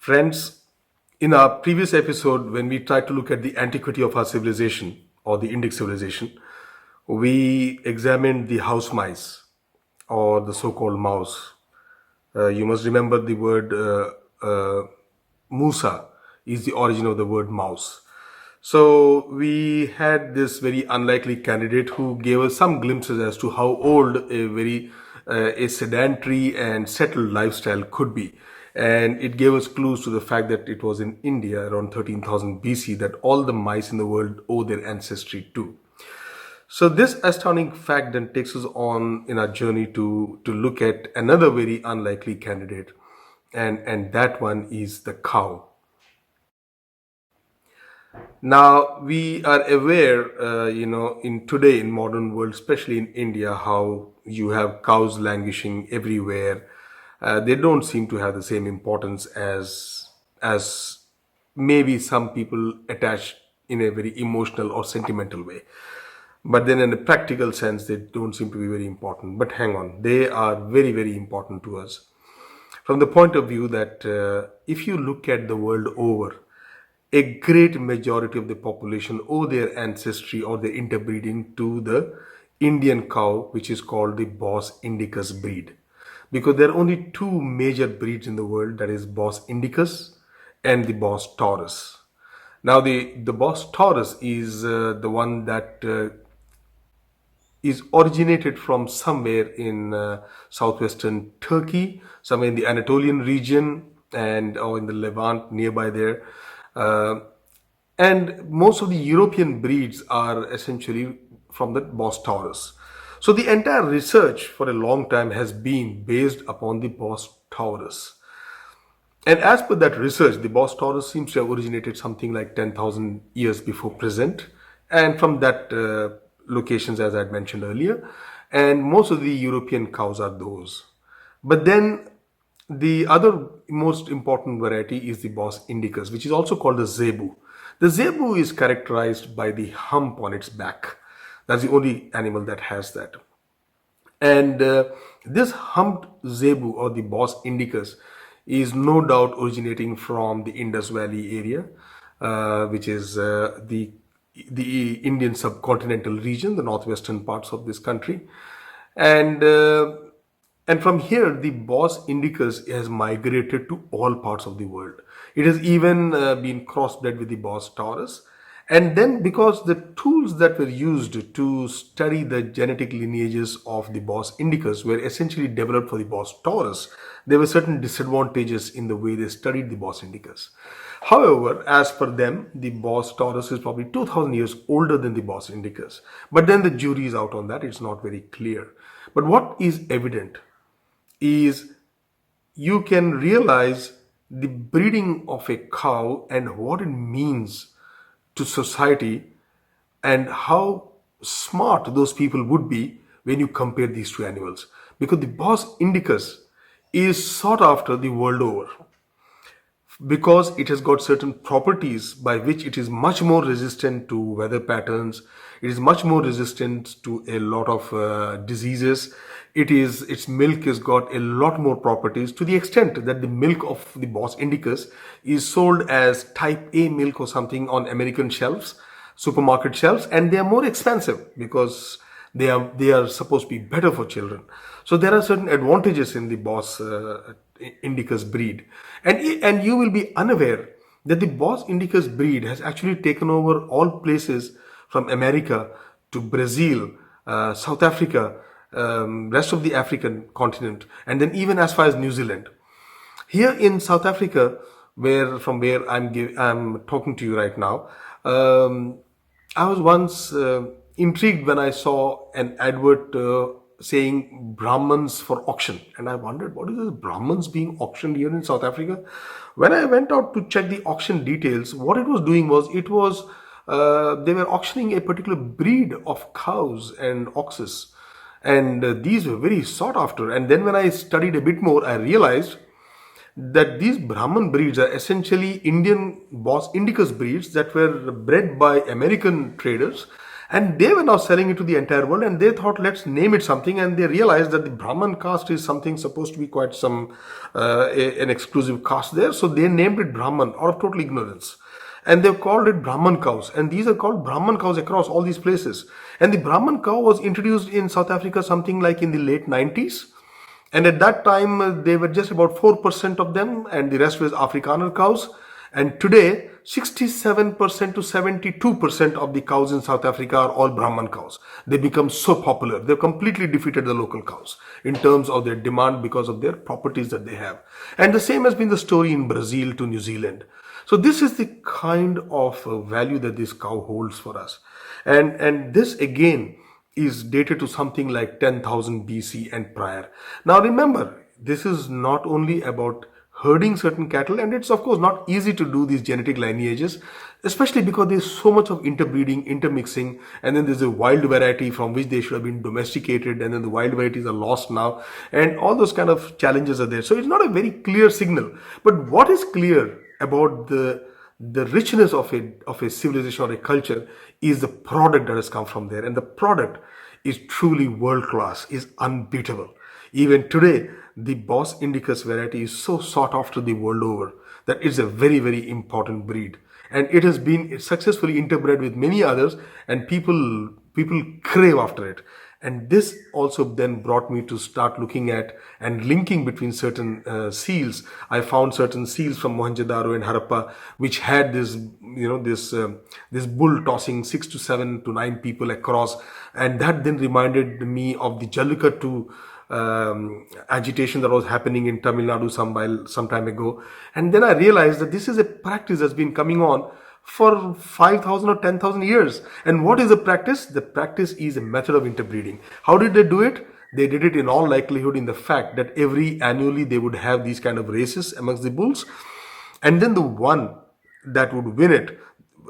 Friends, in our previous episode, when we tried to look at the antiquity of our civilization or the Indic civilization, we examined the house mice or the so called mouse. You must remember the word Musa is the origin of the word mouse. So we had this very unlikely candidate who gave us some glimpses as to how old a sedentary and settled lifestyle could be. And it gave us clues to the fact that it was in India around 13,000 BC that all the mice in the world owe their ancestry to. So this astounding fact then takes us on in our journey to look at another very unlikely candidate, and that one is the cow. Now we are aware, in today in modern world, especially in India, how you have cows languishing everywhere. They don't seem to have the same importance as maybe some people attach in a very emotional or sentimental way. But then, in a practical sense, they don't seem to be very important. But hang on, they are very, very important to us from the point of view that if you look at the world over, a great majority of the population owe their ancestry or their interbreeding to the Indian cow, which is called the Bos indicus breed. Because there are only two major breeds in the world, that is Bos indicus and the Bos taurus. Now, the Bos taurus is the one that is originated from somewhere in southwestern Turkey, somewhere in the Anatolian region, and or in the Levant nearby there. Uh, and most of the European breeds are essentially from the Bos taurus. So the entire research for a long time has been based upon the Bos taurus. And as per that research, the Bos taurus seems to have originated something like 10,000 years before present, and from that locations, as I had mentioned earlier. And most of the European cows are those. But then the other most important variety is the Bos indicus, which is also called the zebu. The zebu is characterized by the hump on its back. That's the only animal that has that. And this humped zebu or the Bos indicus is no doubt originating from the Indus Valley area, which is the Indian subcontinental region, the northwestern parts of this country, and uh, and from here the Bos indicus has migrated to all parts of the world. It has even been crossbred with the Bos taurus, and then, because the tools that were used to study the genetic lineages of the Bos indicus were essentially developed for the Bos taurus, there were certain disadvantages in the way they studied the Bos indicus. However, as per them, the Bos taurus is probably 2000 years older than the Bos indicus. But then the jury is out on that, it's not very clear. But what is evident is you can realize the breeding of a cow and what it means to society and how smart those people would be when you compare these two animals. Because the Bos indicus is sought after the world over because it has got certain properties by which it is much more resistant to weather patterns. It is much more resistant to a lot of diseases. Its milk has got a lot more properties, to the extent that the milk of the Bos indicus is sold as type A milk or something on American shelves, supermarket shelves, and they are more expensive because they are supposed to be better for children. So there are certain advantages in the Bos indicus breed, and you will be unaware that the Bos indicus breed has actually taken over all places from America to Brazil, South Africa, rest of the African continent, and then even as far as New Zealand. Here in South Africa, where I'm talking to you right now, I was once intrigued when I saw an advert saying Brahmins for auction, and I wondered, what is this Brahmins being auctioned here in South Africa? When I went out to check the auction details, what it was doing was they were auctioning a particular breed of cows and oxes, and these were very sought after. And then when I studied a bit more, I realized that these Brahman breeds are essentially Indian Bos indicus breeds that were bred by American traders, And they were now selling it to the entire world, and they thought, let's name it something. And they realized that the Brahman caste is something supposed to be quite an exclusive caste there. So they named it Brahman out of total ignorance. And they've called it Brahman cows. And these are called Brahman cows across all these places. And the Brahman cow was introduced in South Africa something like in the late 90s. And at that time, they were just about 4% of them, and the rest was Afrikaner cows. And today, 67% to 72% of the cows in South Africa are all Brahman cows. They become so popular. They've completely defeated the local cows in terms of their demand because of their properties that they have. And the same has been the story in Brazil to New Zealand. So this is the kind of value that this cow holds for us. And this again is dated to something like 10,000 BC and prior. Now remember, this is not only about herding certain cattle, and it's of course not easy to do these genetic lineages, especially because there's so much of interbreeding, intermixing, and then there's a wild variety from which they should have been domesticated, and then the wild varieties are lost now, and all those kind of challenges are there. So it's not a very clear signal. But what is clear about the richness of a civilization or a culture is the product that has come from there, and the product is truly world class, is unbeatable. Even today, the Bos Indicus variety is so sought after the world over that it's a very, very important breed, and it has been successfully interbred with many others, and people crave after it. And this also then brought me to start looking at and linking between certain seals. I found certain seals from Mohenjo-daro and Harappa which had this bull tossing 6 to 7 to 9 people across, and that then reminded me of the Jallikattu agitation that was happening in Tamil Nadu some time ago. And then I realized that this is a practice that's been coming on for 5,000 or 10,000 years. And what is the practice? The practice is a method of interbreeding. How did they do it? They did it in all likelihood in the fact that annually they would have these kind of races amongst the bulls. And then the one that would win it,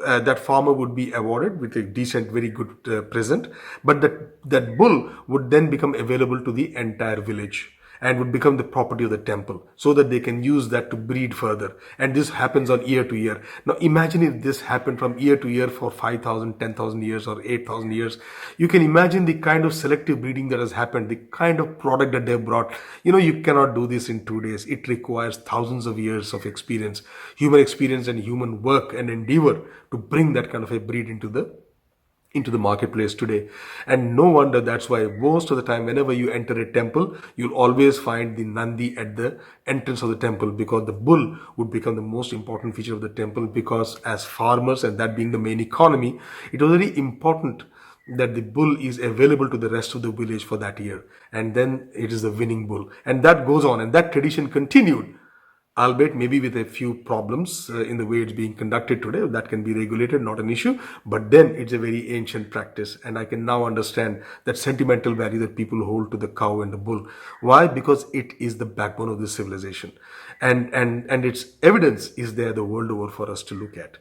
that farmer would be awarded with a decent, very good present. But that bull would then become available to the entire village and would become the property of the temple so that they can use that to breed further. And this happens on year to year. Now imagine if this happened from year to year for 5,000, 10,000 years or 8,000 years. You can imagine the kind of selective breeding that has happened, the kind of product that they've brought. You cannot do this in 2 days. It requires thousands of years of experience, human experience and human work and endeavor to bring that kind of a breed into the marketplace today. And no wonder that's why most of the time whenever you enter a temple, you'll always find the Nandi at the entrance of the temple, because the bull would become the most important feature of the temple, because as farmers, and that being the main economy, it was very important that the bull is available to the rest of the village for that year. And then it is the winning bull. And that goes on, and that tradition continued, albeit maybe with a few problems in the way it's being conducted today. That can be regulated, not an issue, but then it's a very ancient practice, and I can now understand that sentimental value that people hold to the cow and the bull. Why? Because it is the backbone of this civilization, and its evidence is there the world over for us to look at.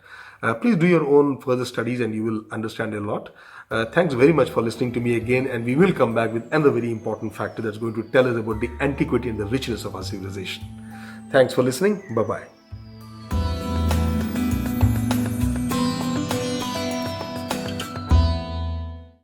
Please do your own further studies and you will understand a lot. Thanks very much for listening to me again, and we will come back with another very important factor that's going to tell us about the antiquity and the richness of our civilization. Thanks for listening. Bye-bye.